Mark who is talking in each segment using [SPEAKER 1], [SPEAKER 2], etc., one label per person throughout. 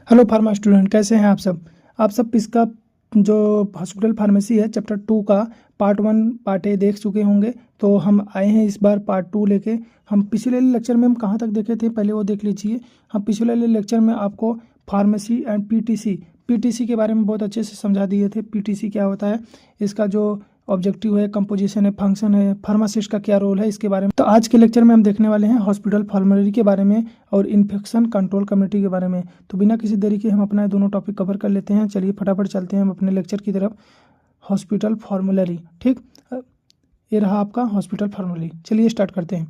[SPEAKER 1] Hello pharma student, कैसे हैं आप सब। इसका जो हॉस्पिटल फार्मेसी है चैप्टर 2 का पार्ट 1 पार्ट ए देख चुके होंगे। तो हम आए हैं इस बार पार्ट 2 लेके। हम पिछले लेक्चर में हम कहाँ तक देखे थे पहले वो देख लीजिए। हम पिछले लेक्चर में आपको फार्मेसी एंड पीटीसी के बारे में बहुत अच्छे से समझा दिए थे। पीटीसी क्या होता है, इसका जो ऑब्जेक्टिव है, कंपोजिशन है, फंक्शन है, फार्मासिस्ट का क्या रोल है, इसके बारे में। तो आज के लेक्चर में हम देखने वाले हैं हॉस्पिटल फार्मेसी के बारे में और इन्फेक्शन कंट्रोल कमेटी के बारे में। तो बिना किसी देरी के हम अपना दोनों टॉपिक कवर कर लेते हैं। चलिए फटाफट चलते हैं हम अपने लेक्चर की तरफ। हॉस्पिटल फार्मेसी, ठीक, ये रहा आपका हॉस्पिटल फार्मेसी। चलिए स्टार्ट करते हैं।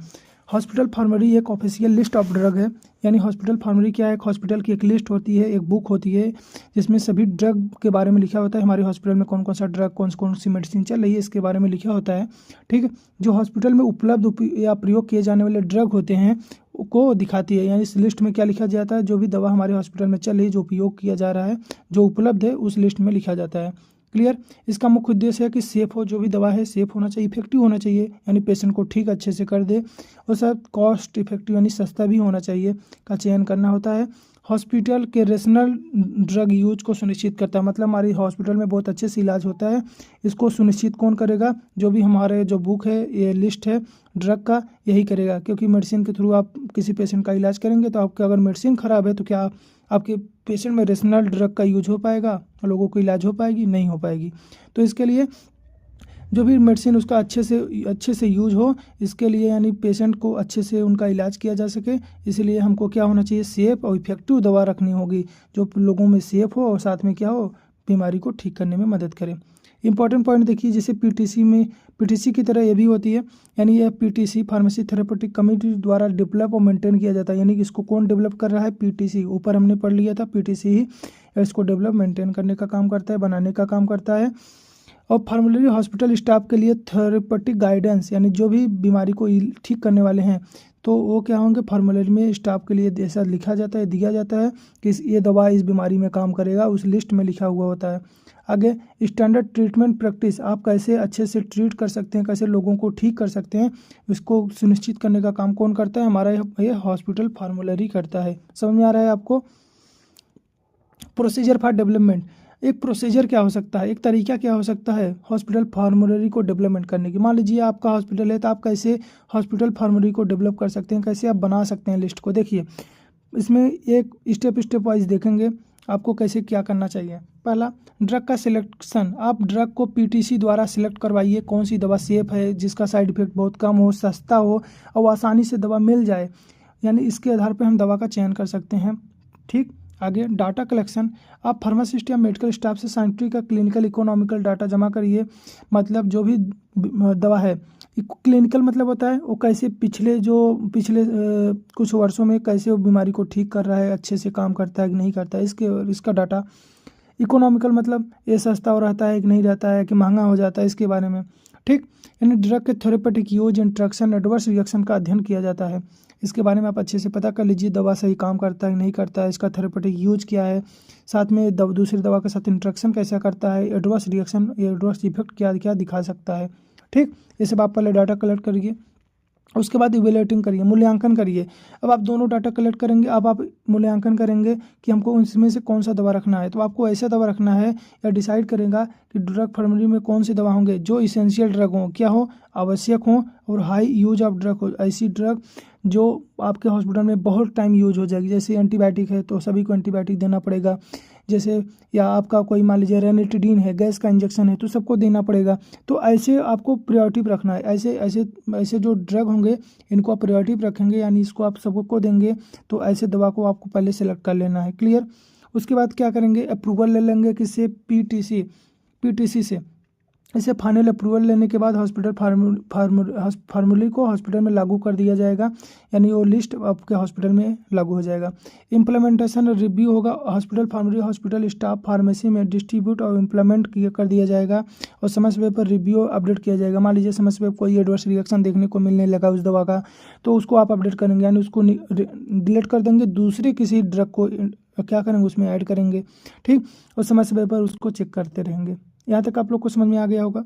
[SPEAKER 1] हॉस्पिटल फार्मेसी एक ऑफिशियल लिस्ट ऑफ ड्रग है। यानी हॉस्पिटल फार्मेसी क्या है, एक हॉस्पिटल की एक लिस्ट होती है, एक बुक होती है जिसमें सभी ड्रग के बारे में लिखा होता है। हमारे हॉस्पिटल में कौन कौन सा ड्रग, कौन कौन सी मेडिसिन चल रही है, इसके बारे में लिखा होता है। ठीक है, जो हॉस्पिटल में उपलब्ध या प्रयोग किए जाने वाले ड्रग होते हैं को दिखाती है। यानी इस लिस्ट में क्या लिखा जाता है, जो भी दवा हमारे हॉस्पिटल में चल रही है, जो उपयोग किया जा रहा है, जो उपलब्ध है, उस लिस्ट में लिखा जाता है। क्लियर। इसका मुख्य उद्देश्य है कि सेफ हो, जो भी दवा है सेफ होना चाहिए, इफेक्टिव होना चाहिए, यानी पेशेंट को ठीक अच्छे से कर दे, और साथ कॉस्ट इफेक्टिव यानी सस्ता भी होना चाहिए का चयन करना होता है। हॉस्पिटल के रेशनल ड्रग यूज को सुनिश्चित करता है। मतलब हमारी हॉस्पिटल में बहुत अच्छे से इलाज होता है। इसको सुनिश्चित कौन करेगा, जो भी हमारे जो बुक है, ये लिस्ट है ड्रग का, यही करेगा। क्योंकि मेडिसिन के थ्रू आप किसी पेशेंट का इलाज करेंगे तो आपका अगर मेडिसिन ख़राब है तो क्या आपके पेशेंट में रेशनल ड्रग का यूज हो पाएगा, लोगों को इलाज हो पाएगी, नहीं हो पाएगी। तो इसके लिए जो भी मेडिसिन उसका अच्छे से यूज हो, इसके लिए यानी पेशेंट को अच्छे से उनका इलाज किया जा सके, इसलिए हमको क्या होना चाहिए, सेफ और इफेक्टिव दवा रखनी होगी जो लोगों में सेफ हो और साथ में क्या हो, बीमारी को ठीक करने में मदद करे। इंपॉर्टेंट पॉइंट देखिए, जैसे पीटीसी की तरह ये भी होती है। यानी यह पीटीसी फार्मेसी थेरेपेटिक कमेटी द्वारा डेवलप और मेंटेन किया जाता है। यानी कि इसको कौन डेवलप कर रहा है, पीटीसी। ऊपर हमने पढ़ लिया था, पीटीसी ही इसको डेवलप मेंटेन करने का काम करता है, बनाने का काम करता है। और फार्मेसी हॉस्पिटल स्टाफ के लिए थेरेपेटिक गाइडेंस, यानी जो भी बीमारी को ठीक करने वाले हैं तो वो क्या होंगे, फार्मेसी में स्टाफ के लिए ऐसा लिखा जाता है, दिया जाता है कि ये दवा इस बीमारी में काम करेगा, उस लिस्ट में लिखा हुआ होता है। आगे स्टैंडर्ड ट्रीटमेंट प्रैक्टिस, आप कैसे अच्छे से ट्रीट कर सकते हैं, कैसे लोगों को ठीक कर सकते हैं, इसको सुनिश्चित करने का काम कौन करता है, हमारा ये हॉस्पिटल फार्मेसी करता है। समझ में आ रहा है आपको। प्रोसीजर फॉर डेवलपमेंट, एक प्रोसीजर क्या हो सकता है, एक तरीका क्या हो सकता है हॉस्पिटल फार्मेसी को डेवलपमेंट करने की। मान लीजिए आपका हॉस्पिटल है तो आप कैसे हॉस्पिटल फार्मेसी को डेवलप कर सकते हैं, कैसे आप बना सकते हैं लिस्ट को। देखिए इसमें एक स्टेप वाइज देखेंगे आपको कैसे क्या करना चाहिए। पहला, ड्रग का सिलेक्शन। आप ड्रग को पीटीसी द्वारा सिलेक्ट करवाइए, कौन सी दवा सेफ है, जिसका साइड इफेक्ट बहुत कम हो, सस्ता हो और आसानी से दवा मिल जाए, यानी इसके आधार पर हम दवा का चयन कर सकते हैं। ठीक। आगे डाटा कलेक्शन, आप फार्मासिस्ट या मेडिकल स्टाफ से साइंटिफिक या क्लिनिकल इकोनॉमिकल डाटा जमा करिए। मतलब जो भी दवा है, क्लिनिकल मतलब होता है वो कैसे पिछले कुछ वर्षों में कैसे वो बीमारी को ठीक कर रहा है, अच्छे से काम करता है कि नहीं करता है, इसका डाटा। इकोनॉमिकल मतलब ये सस्ता हो रहता है कि नहीं रहता है, कि महंगा हो जाता है, इसके बारे में। ठीक। यानी ड्रग के therapeutic use, interaction, adverse reaction का अध्ययन किया जाता है। इसके बारे में आप अच्छे से पता कर लीजिए, दवा सही काम करता है कि नहीं करता है, इसका थेरेपेटिक यूज क्या है, साथ में दूसरी दवा के साथ इंट्रैक्शन कैसा करता है, एडवर्स रिएक्शन, एडवर्स इफेक्ट क्या क्या दिखा सकता है। ठीक। ये सब आप पहले डाटा कलेक्ट करिए, उसके बाद इवेल्युएटिंग करिए, मूल्यांकन करिए। अब आप दोनों डाटा कलेक्ट करेंगे, अब आप मूल्यांकन करेंगे कि हमको उनमें से कौन सा दवा रखना है। तो आपको ऐसा दवा रखना है या डिसाइड करेगा कि ड्रग फार्मेसी में कौन सी दवा होंगे जो इसेंशियल ड्रग हो, क्या हो, आवश्यक हो और हाई यूज ऑफ ड्रग हो। ऐसी ड्रग जो आपके हॉस्पिटल में बहुत टाइम यूज हो जाएगी, जैसे एंटीबायोटिक है तो सभी को एंटीबायोटिक देना पड़ेगा, जैसे या आपका कोई मान लीजिए रेनिटिडीन है, गैस का इंजेक्शन है, तो सबको देना पड़ेगा। तो ऐसे आपको प्रायोरिटी रखना है। ऐसे जो ड्रग होंगे इनको आप प्रायोरिटी रखेंगे, यानी इसको आप सबको देंगे, तो ऐसे दवा को आपको पहले सेलेक्ट कर लेना है। क्लियर। उसके बाद क्या करेंगे, अप्रूवल ले लेंगे किससे, पीटीसी से। इसे फाइनल अप्रूवल लेने के बाद हॉस्पिटल फार्मेसी को हॉस्पिटल में लागू कर दिया जाएगा, यानी वो लिस्ट आपके हॉस्पिटल में लागू हो जाएगा। इम्प्लीमेंटेशन रिव्यू होगा, hospital pharmacy hospital staff pharmacy में डिस्ट्रीब्यूट और इम्प्लीमेंट कर दिया जाएगा और समय समय पर रिव्यू अपडेट किया जाएगा। मान लीजिए समय समय पर कोई एडवर्स रिएक्शन देखने को मिलने लगा उस दवा का, तो उसको आप अपडेट करेंगे, यानी उसको डिलीट कर देंगे, दूसरे किसी ड्रग को क्या करेंगे, उसमें ऐड करेंगे। ठीक। और समय समय पर उसको चेक करते रहेंगे। यहाँ तक आप लोग को समझ में आ गया होगा।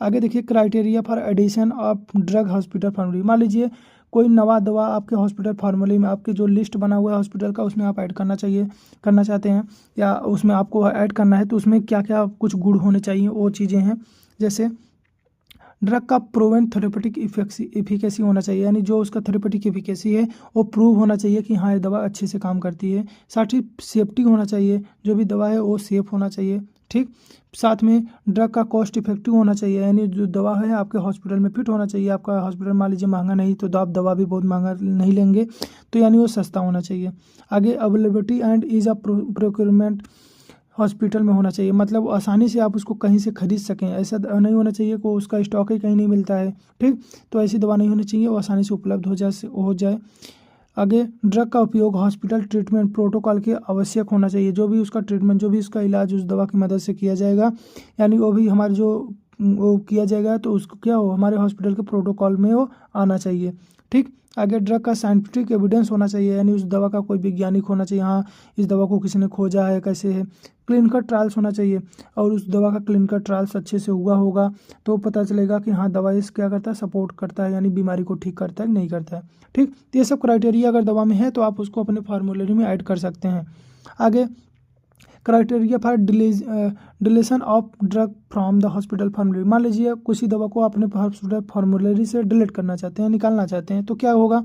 [SPEAKER 1] आगे देखिए, criteria for addition of drug hospital pharmacy. मान लीजिए कोई नवा दवा आपके हॉस्पिटल फार्मूले में, आपके जो लिस्ट बना हुआ है हॉस्पिटल का, उसमें आप ऐड करना चाहते हैं या उसमें आपको ऐड करना है, तो उसमें क्या क्या कुछ गुण होने चाहिए, वो चीज़ें हैं। जैसे ड्रग का प्रूवन थेरेपेटिक इफिकेसी होना चाहिए, यानी जो उसका थेरेपेटिक इफिकेसी है वो प्रूव होना चाहिए कि हाँ ये दवा अच्छे से काम करती है। साथ ही सेफ्टी होना चाहिए, जो भी दवा है वो सेफ होना चाहिए। ठीक, साथ में ड्रग का कॉस्ट इफेक्टिव होना चाहिए, यानी जो दवा है आपके हॉस्पिटल में फिट होना चाहिए। आपका हॉस्पिटल मान लीजिए महंगा नहीं तो आप दवा भी बहुत महंगा नहीं लेंगे, तो यानी वो सस्ता होना चाहिए। आगे availability and ease of procurement hospital में होना चाहिए, मतलब आसानी से आप उसको कहीं से खरीद सकें। ऐसा नहीं होना चाहिए कि उसका स्टॉक ही कहीं नहीं मिलता है। ठीक, तो ऐसी दवा नहीं होनी चाहिए, वो आसानी से उपलब्ध हो जाए। आगे ड्रग का उपयोग हॉस्पिटल ट्रीटमेंट प्रोटोकॉल के आवश्यक होना चाहिए, जो भी उसका ट्रीटमेंट, जो भी उसका इलाज उस दवा की मदद से किया जाएगा, यानी वो भी हमारे जो वो किया जाएगा तो उसको क्या हो, हमारे हॉस्पिटल के प्रोटोकॉल में वो आना चाहिए। ठीक, आगे ड्रग का साइंटिफिक एविडेंस होना चाहिए, यानी उस दवा का कोई वैज्ञानिक होना चाहिए, हाँ इस दवा को किसी ने खोजा है, कैसे है। क्लिनिकल ट्रायल्स होना चाहिए, और उस दवा का क्लिनिकल ट्रायल्स अच्छे से हुआ होगा तो पता चलेगा कि हाँ दवा इस क्या करता है, सपोर्ट करता है, यानी बीमारी को ठीक करता है कि नहीं करता है। ठीक, तो ये सब क्राइटेरिया अगर दवा में है तो आप उसको अपने फार्मूलरी में ऐड कर सकते हैं। आगे criteria for deletion of drug from the hospital फार्मूलरी। मान लीजिए किसी दवा को अपने हॉस्पिटल फार्मूलरी से डिलीट करना चाहते हैं, निकालना चाहते हैं, तो क्या होगा,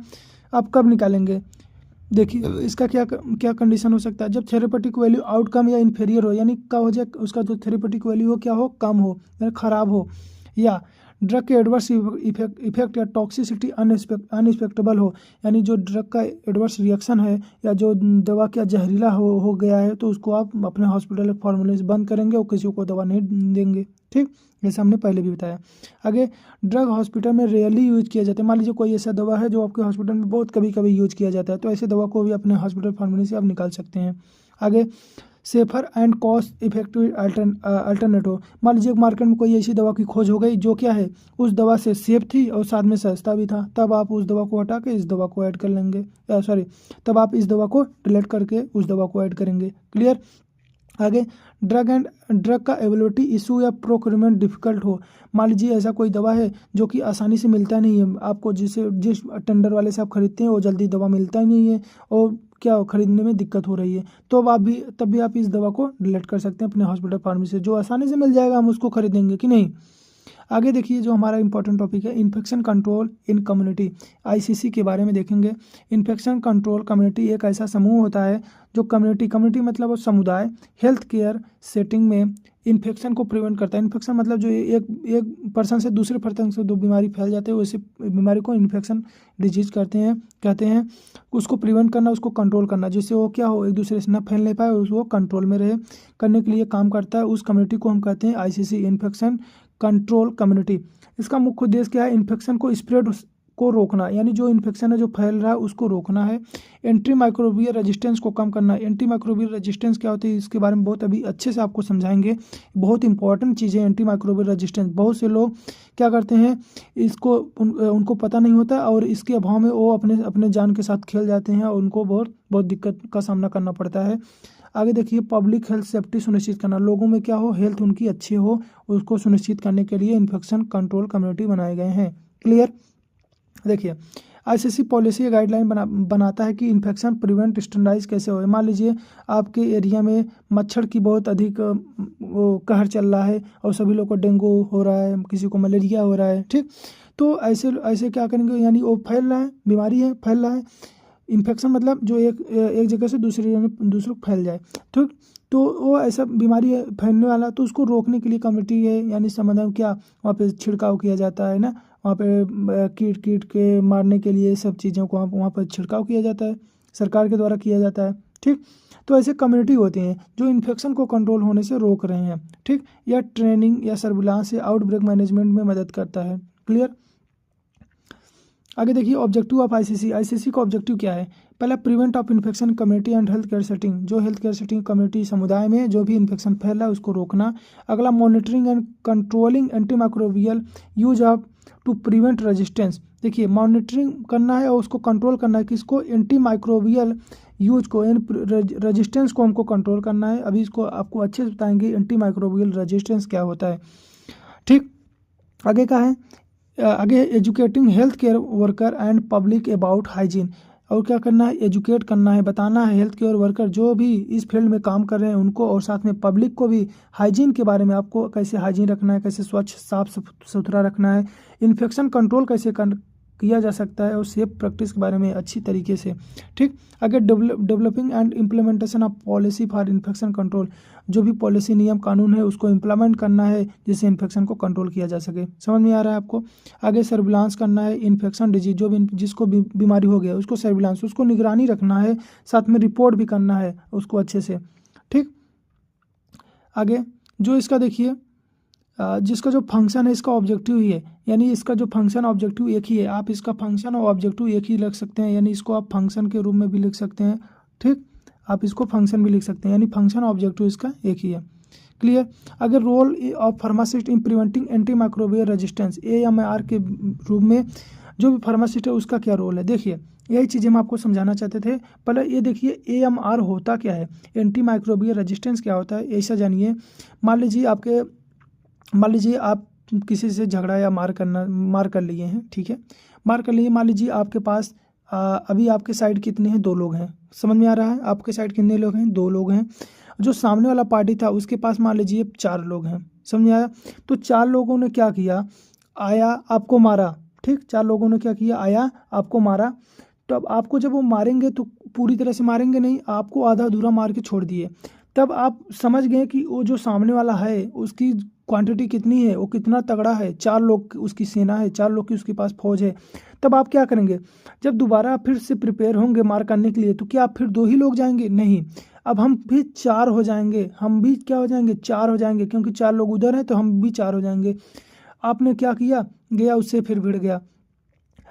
[SPEAKER 1] आप कब निकालेंगे। देखिए इसका क्या क्या कंडीशन हो सकता है, जब थेरेपेटिक वैल्यू आउटकम या इन्फीरियर हो, यानी क्या हो जाए, उसका जो थेरेपेटिक वैल्यू हो क्या हो, कम हो या खराब हो, या ड्रग के एडवर्स इफेक्ट या टॉक्सिसिटी अनएक्सपेक्टेबल हो, यानी जो ड्रग का एडवर्स रिएक्शन है या जो दवा क्या जहरीला हो गया है, तो उसको आप अपने हॉस्पिटल फार्मूले से बंद करेंगे और किसी को दवा नहीं देंगे। ठीक, जैसे हमने पहले भी बताया। आगे ड्रग हॉस्पिटल में रेयरली यूज किया जाता है, मान लीजिए कोई ऐसा दवा है जो आपके हॉस्पिटल में बहुत कभी कभी यूज किया जाता है, तो ऐसे दवा को भी अपने हॉस्पिटल फार्मूले से आप निकाल सकते हैं। आगे safer and cost effective alternative, मान लीजिए मार्केट में कोई ऐसी दवा की खोज हो गई जो क्या है, उस दवा से सेफ थी और साथ में सस्ता भी था, तब आप उस दवा को हटा के इस दवा को ऐड कर लेंगे, तब आप इस दवा को डिलीट करके उस दवा को ऐड करेंगे। क्लियर। आगे ड्रग का अवेलेबिलिटी इशू या प्रोक्योरमेंट डिफिकल्ट हो, मान लीजिए ऐसा कोई दवा है जो कि आसानी से मिलता नहीं है आपको, जिस टेंडर वाले से आप खरीदते हैं वो जल्दी दवा मिलता ही नहीं है और क्या खरीदने में दिक्कत हो रही है, तो तब भी आप इस दवा को डिलीट कर सकते हैं अपने हॉस्पिटल फार्मेसी से, जो आसानी से मिल जाएगा हम उसको खरीदेंगे कि नहीं। आगे देखिए जो हमारा इंपॉर्टेंट टॉपिक है इन्फेक्शन कंट्रोल इन कम्युनिटी, आईसीसी के बारे में देखेंगे। इन्फेक्शन कंट्रोल कम्युनिटी एक ऐसा समूह होता है जो कम्युनिटी मतलब वो समुदाय हेल्थ केयर सेटिंग में इन्फेक्शन को प्रिवेंट करता है। इन्फेक्शन मतलब जो एक पर्सन से दूसरे पर्सन से दो बीमारी फैल जाते हैं, वैसे बीमारी को इन्फेक्शन डिजीज कहते हैं। उसको प्रिवेंट करना, उसको कंट्रोल करना, जिससे वो क्या हो, एक दूसरे से ना फैलने पाए, उसको कंट्रोल में रहे, करने के लिए काम करता है। उस कम्युनिटी को हम कहते हैं आईसीसी, इन्फेक्शन कंट्रोल कम्युनिटी। इसका मुख्य उद्देश्य क्या है, इन्फेक्शन को स्प्रेड को रोकना, यानी जो इन्फेक्शन है जो फैल रहा है उसको रोकना है। एंटी माइक्रोबियल रेजिस्टेंस को कम करना है। एंटी माइक्रोबियल रेजिस्टेंस क्या होती है, इसके बारे में बहुत अभी अच्छे से आपको समझाएंगे, बहुत इंपॉर्टेंट चीज़ है एंटी माइक्रोबियल रेजिस्टेंस। बहुत से लोग क्या करते हैं, इसको उनको पता नहीं होता और इसके अभाव में वो अपने जान के साथ खेल जाते हैं और उनको बहुत दिक्कत का सामना करना पड़ता है। आगे देखिए पब्लिक हेल्थ सेफ्टी सुनिश्चित करना, लोगों में क्या हो, हेल्थ उनकी अच्छी हो, उसको सुनिश्चित करने के लिए इन्फेक्शन कंट्रोल कम्युनिटी बनाए गए हैं। क्लियर। देखिए आईसीसी पॉलिसी गाइडलाइन बनाता है कि इन्फेक्शन प्रिवेंट स्टैंडर्डाइज कैसे हो। मान लीजिए आपके एरिया में मच्छर की बहुत अधिक वो कहर चल रहा है और सभी लोग को डेंगू हो रहा है, किसी को मलेरिया हो रहा है, ठीक, तो ऐसे क्या करेंगे, यानी वो फैल रहा है, बीमारी है, फैल रहा है। इन्फेक्शन मतलब जो एक जगह से दूसरे को फैल जाए, ठीक, तो वो ऐसा बीमारी है फैलने वाला, तो उसको रोकने के लिए कमेटी है, यानी समाधान क्या, वहाँ पे छिड़काव किया जाता है ना, वहाँ पे कीट के मारने के लिए सब चीज़ों को वहाँ पर छिड़काव किया जाता है, सरकार के द्वारा किया जाता है, ठीक। तो ऐसे कम्युनिटी होती हैं जो इन्फेक्शन को कंट्रोल होने से रोक रहे हैं, ठीक, या ट्रेनिंग या सर्विलांस या आउटब्रेक मैनेजमेंट में मदद करता है। क्लियर। आगे देखिए ऑब्जेक्टिव ऑफ आईसीसी। आईसीसी का ऑब्जेक्टिव क्या है, पहला prevent of infection community and health care setting, जो हेल्थ केयर सेटिंग कम्युनिटी समुदाय में जो भी इन्फेक्शन फैल रहा है उसको रोकना। अगला monitoring and controlling antimicrobial use of to prevent resistance, देखिए मॉनिटरिंग करना है और उसको कंट्रोल करना है, किसको, एंटी माइक्रोबियल यूज को, यानी रेजिस्टेंस को हमको कंट्रोल करना है। अभी इसको आपको अच्छे से बताएंगे एंटी माइक्रोबियल रेजिस्टेंस क्या होता है, ठीक। आगे का है आगे educating health care worker and public about hygiene, और क्या करना है, एजुकेट करना है, बताना है हेल्थ केयर वर्कर जो भी इस फील्ड में काम कर रहे हैं उनको, और साथ में पब्लिक को भी हाइजीन के बारे में, आपको कैसे हाइजीन रखना है, कैसे स्वच्छ साफ सुथरा रखना है, इन्फेक्शन कंट्रोल कैसे किया जा सकता है, और सेफ प्रैक्टिस के बारे में अच्छी तरीके से। ठीक, आगे developing and implementation of policy for infection control, जो भी पॉलिसी नियम कानून है उसको इम्प्लीमेंट करना है जिससे इन्फेक्शन को कंट्रोल किया जा सके। समझ में आ रहा है आपको। आगे सर्विलांस करना है इन्फेक्शन डिजीज, जो भी जिसको बीमारी हो गया उसको सर्विलांस, उसको निगरानी रखना है, साथ में रिपोर्ट भी करना है उसको अच्छे से। ठीक, आगे जो इसका देखिए जिसका जो फंक्शन है इसका ऑब्जेक्टिव ही है, यानी इसका जो फंक्शन ऑब्जेक्टिव एक ही है। आप इसका फंक्शन और ऑब्जेक्टिव एक ही लिख सकते हैं, यानी इसको आप फंक्शन के रूप में भी लिख सकते हैं। ठीक, आप इसको फंक्शन भी लिख सकते हैं, यानी फंक्शन ऑब्जेक्टिव इसका एक ही है। क्लियर। अगर role of pharmacist in preventing antimicrobial resistance, AMR के रूप में जो भी फार्मासिस्ट है उसका क्या रोल है, देखिए यही चीज़ हम आपको समझाना चाहते थे। पहले ये देखिए AMR होता क्या है, एंटी माइक्रोबियल रेजिस्टेंस क्या होता है, ऐसा जानिए। मान लीजिए आप किसी से झगड़ा या मार कर लिए हैं, ठीक है, मार कर लिए। मान लीजिए आपके पास अभी आपके साइड कितने हैं, 2 लोग हैं। समझ में आ रहा है, आपके साइड कितने लोग हैं, 2 लोग हैं। जो सामने वाला पार्टी था उसके पास मान लीजिए 4 लोग हैं। समझ में आया। तो 4 लोगों ने क्या किया, आया आपको मारा। ठीक, 4 लोगों ने क्या किया, आया आपको मारा। तो अब आपको जब वो मारेंगे तो पूरी तरह से मारेंगे नहीं, आपको आधा अधूरा मार के छोड़ दिए। तब आप समझ गए कि वो जो सामने वाला है उसकी क्वांटिटी कितनी है, वो कितना तगड़ा है, 4 लोग उसकी सेना है, 4 लोग की उसके पास फौज है। तब आप क्या करेंगे, जब दोबारा फिर से प्रिपेयर होंगे मार करने के लिए, तो क्या आप फिर 2 ही लोग जाएंगे, नहीं, अब हम भी 4 हो जाएंगे, हम भी क्या हो जाएंगे, 4 हो जाएंगे, क्योंकि 4 लोग उधर हैं तो हम भी 4 हो जाएंगे। आपने क्या किया, गया उससे फिर भिड़ गया।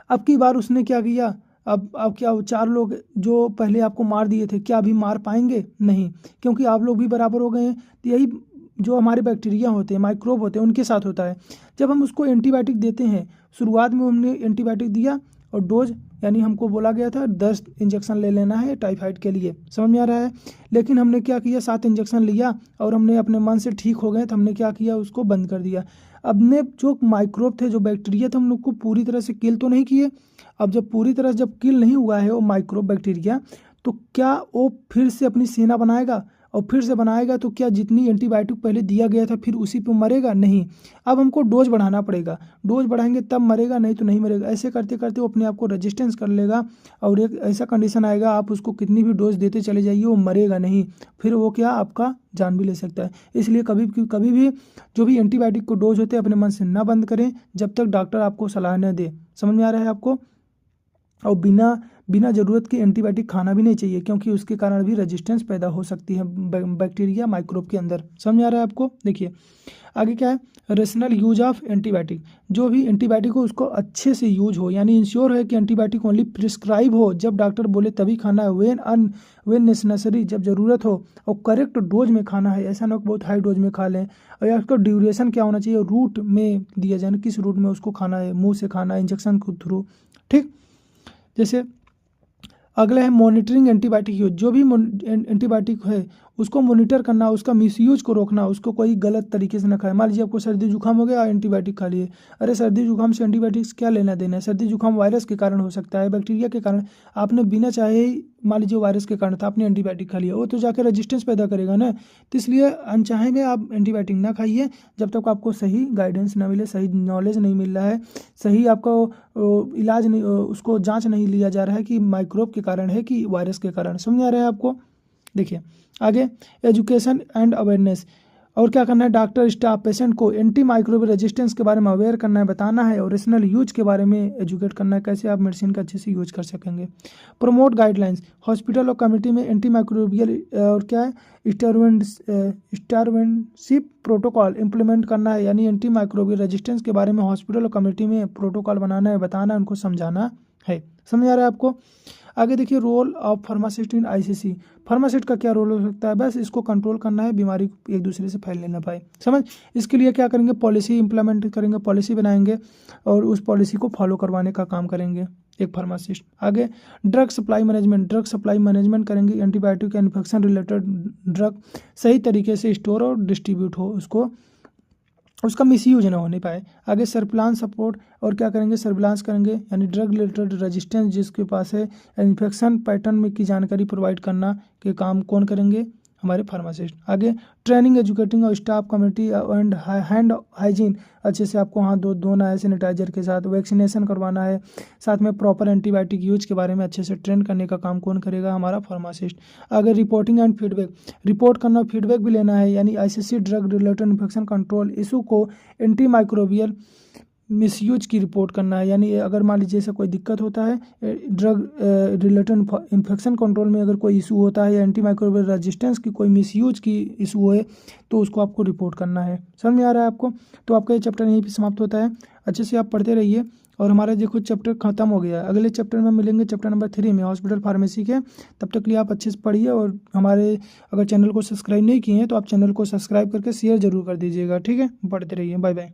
[SPEAKER 1] अब की बार उसने क्या किया, अब क्या वो 4 लोग जो पहले आपको मार दिए थे क्या अभी मार पाएंगे, नहीं, क्योंकि आप लोग भी बराबर हो गए हैं। तो यही जो हमारे बैक्टीरिया होते हैं, माइक्रोब होते हैं, उनके साथ होता है। जब हम उसको एंटीबायोटिक देते हैं, शुरुआत में हमने एंटीबायोटिक दिया और डोज, यानी हमको बोला गया था 10 इंजेक्शन ले लेना है टाइफाइड के लिए, समझ में आ रहा है। लेकिन हमने क्या किया, 7 इंजेक्शन लिया और हमने अपने मन से ठीक हो गए तो हमने क्या किया, उसको बंद कर दिया। अब ने जो माइक्रोब थे, जो बैक्टीरिया थे, हम लोग को पूरी तरह से किल तो नहीं किए। अब जब पूरी तरह से जब किल नहीं हुआ है वो माइक्रोब बैक्टीरिया, तो क्या वो फिर से अपनी सेना बनाएगा, और फिर से बनाएगा तो क्या जितनी एंटीबायोटिक पहले दिया गया था फिर उसी पे मरेगा, नहीं। अब हमको डोज बढ़ाना पड़ेगा, डोज बढ़ाएंगे तब मरेगा, नहीं तो नहीं मरेगा। ऐसे करते करते वो अपने आप को रेजिस्टेंस कर लेगा और एक ऐसा कंडीशन आएगा, आप उसको कितनी भी डोज देते चले जाइए वो मरेगा नहीं, फिर वो क्या आपका जान भी ले सकता है। इसलिए कभी भी जो भी एंटीबायोटिक को डोज होते हैं अपने मन से ना बंद करें जब तक डॉक्टर आपको सलाह न दे। समझ में आ रहा है आपको। और बिना ज़रूरत के एंटीबायोटिक खाना भी नहीं चाहिए, क्योंकि उसके कारण भी रेजिस्टेंस पैदा हो सकती है बैक्टीरिया माइक्रोब के अंदर। समझ आ रहा है आपको। देखिए आगे क्या है, रेशनल यूज ऑफ एंटीबायोटिक, जो भी एंटीबायोटिक हो उसको अच्छे से यूज हो, यानी इंश्योर है कि एंटीबायोटिक ओनली प्रिस्क्राइब हो, जब डॉक्टर बोले तभी खाना है, वेन नेसेसरी, जब ज़रूरत हो, और करेक्ट डोज में खाना है। ऐसा ना हो बहुत हाई डोज में खा लें। और या उसका ड्यूरेशन क्या होना चाहिए, रूट में दिया जाए, किस रूट में उसको खाना है, मुँह से खाना है, इंजेक्शन के थ्रू। ठीक, जैसे अगला है मॉनिटरिंग एंटीबायोटिक यूज, जो भी एंटीबायोटिक है उसको मॉनिटर करना, उसका मिसयूज को रोकना, उसको कोई गलत तरीके से ना खाए। मान लीजिए आपको सर्दी जुकाम हो गया, एंटीबायोटिक खा लिए, अरे सर्दी जुकाम से एंटीबायोटिक्स क्या लेना देना है, सर्दी जुकाम वायरस के कारण हो सकता है, बैक्टीरिया के कारण, आपने बिना चाहे ही मान लीजिए वायरस के कारण था आपने एंटीबायोटिक खा लिया, वो तो जाकर रेजिस्टेंस पैदा करेगा ना। तो इसलिए अनचाहे में आप एंटीबायोटिक ना खाइए जब तक आपको सही गाइडेंस ना मिले, सही नॉलेज नहीं मिल रहा है, सही आपको इलाज नहीं, उसको जांच नहीं लिया जा रहा है कि माइक्रोब के कारण है कि वायरस के कारण। समझ आ रहा है आपको। देखिए आगे एजुकेशन एंड अवेयरनेस, और क्या करना है, डॉक्टर स्टाफ पेशेंट को एंटी माइक्रोबियल रेजिस्टेंस के बारे में अवेयर करना है, बताना है, और रेशनल यूज के बारे में एजुकेट करना है, कैसे आप मेडिसिन का अच्छे से यूज कर सकेंगे। प्रमोट गाइडलाइंस, हॉस्पिटल और कम्युनिटी में एंटी माइक्रोबियल और क्या है स्टारवेंशिप प्रोटोकॉल इंप्लीमेंट करना है, यानी एंटी माइक्रोबियल रेजिस्टेंस के बारे में हॉस्पिटल और कम्युनिटी में प्रोटोकॉल बनाना है, बताना है, उनको समझाना है। समझ आ रहा है आपको। आगे देखिए role of pharmacist in ICC, pharmacist का क्या रोल हो सकता है, बस इसको कंट्रोल करना है, बीमारी एक दूसरे से फैलने ना पाए। समझ, इसके लिए क्या करेंगे, पॉलिसी इंप्लीमेंट करेंगे, पॉलिसी बनाएंगे और उस पॉलिसी को फॉलो करवाने का काम करेंगे एक फार्मासिस्ट। आगे ड्रग सप्लाई मैनेजमेंट करेंगे, एंटीबायोटिक इन्फेक्शन रिलेटेड ड्रग सही तरीके से स्टोर और डिस्ट्रीब्यूट हो, उसको उसका मिसयूज ना होने पाए। आगे सर्विलांस सपोर्ट, और क्या करेंगे, सर्विलांस करेंगे, यानी ड्रग रिलेटेड रेजिस्टेंस जिसके पास है, इन्फेक्शन पैटर्न में की जानकारी प्रोवाइड करना के काम कौन करेंगे, हमारे फार्मासिस्ट। आगे ट्रेनिंग, एजुकेटिंग और staff community and hand hygiene, अच्छे से आपको हाथ धोना है सैनिटाइजर के साथ, वैक्सीनेशन करवाना है, साथ में प्रॉपर एंटीबायोटिक यूज के बारे में अच्छे से ट्रेन करने का काम कौन करेगा, हमारा फार्मासिस्ट। आगे रिपोर्टिंग एंड फीडबैक, रिपोर्ट करना, फीडबैक भी लेना है, यानी ICC drug related infection control issue को एंटी माइक्रोबियल मिसयूज की रिपोर्ट करना है, यानी अगर मान लीजिए ऐसा कोई दिक्कत होता है ड्रग रिलेटेड इन्फेक्शन कंट्रोल में, अगर कोई इशू होता है या एंटी माइक्रोबियल रेजिस्टेंस की कोई मिसयूज की इशू है तो उसको आपको रिपोर्ट करना है। समझ में आ रहा है आपको? तो आपका ये चैप्टर यहीं पे समाप्त होता है। अच्छे से आप पढ़ते रहिए। और हमारा देखो चैप्टर खत्म हो गया है, अगले चैप्टर में मिलेंगे चैप्टर नंबर 3 में हॉस्पिटल फार्मेसी के। तब तक के लिए आप अच्छे से पढ़िए, और हमारे अगर चैनल को सब्सक्राइब नहीं किए हैं तो आप चैनल को सब्सक्राइब करके शेयर जरूर कर दीजिएगा। ठीक है, पढ़ते रहिए। Bye bye.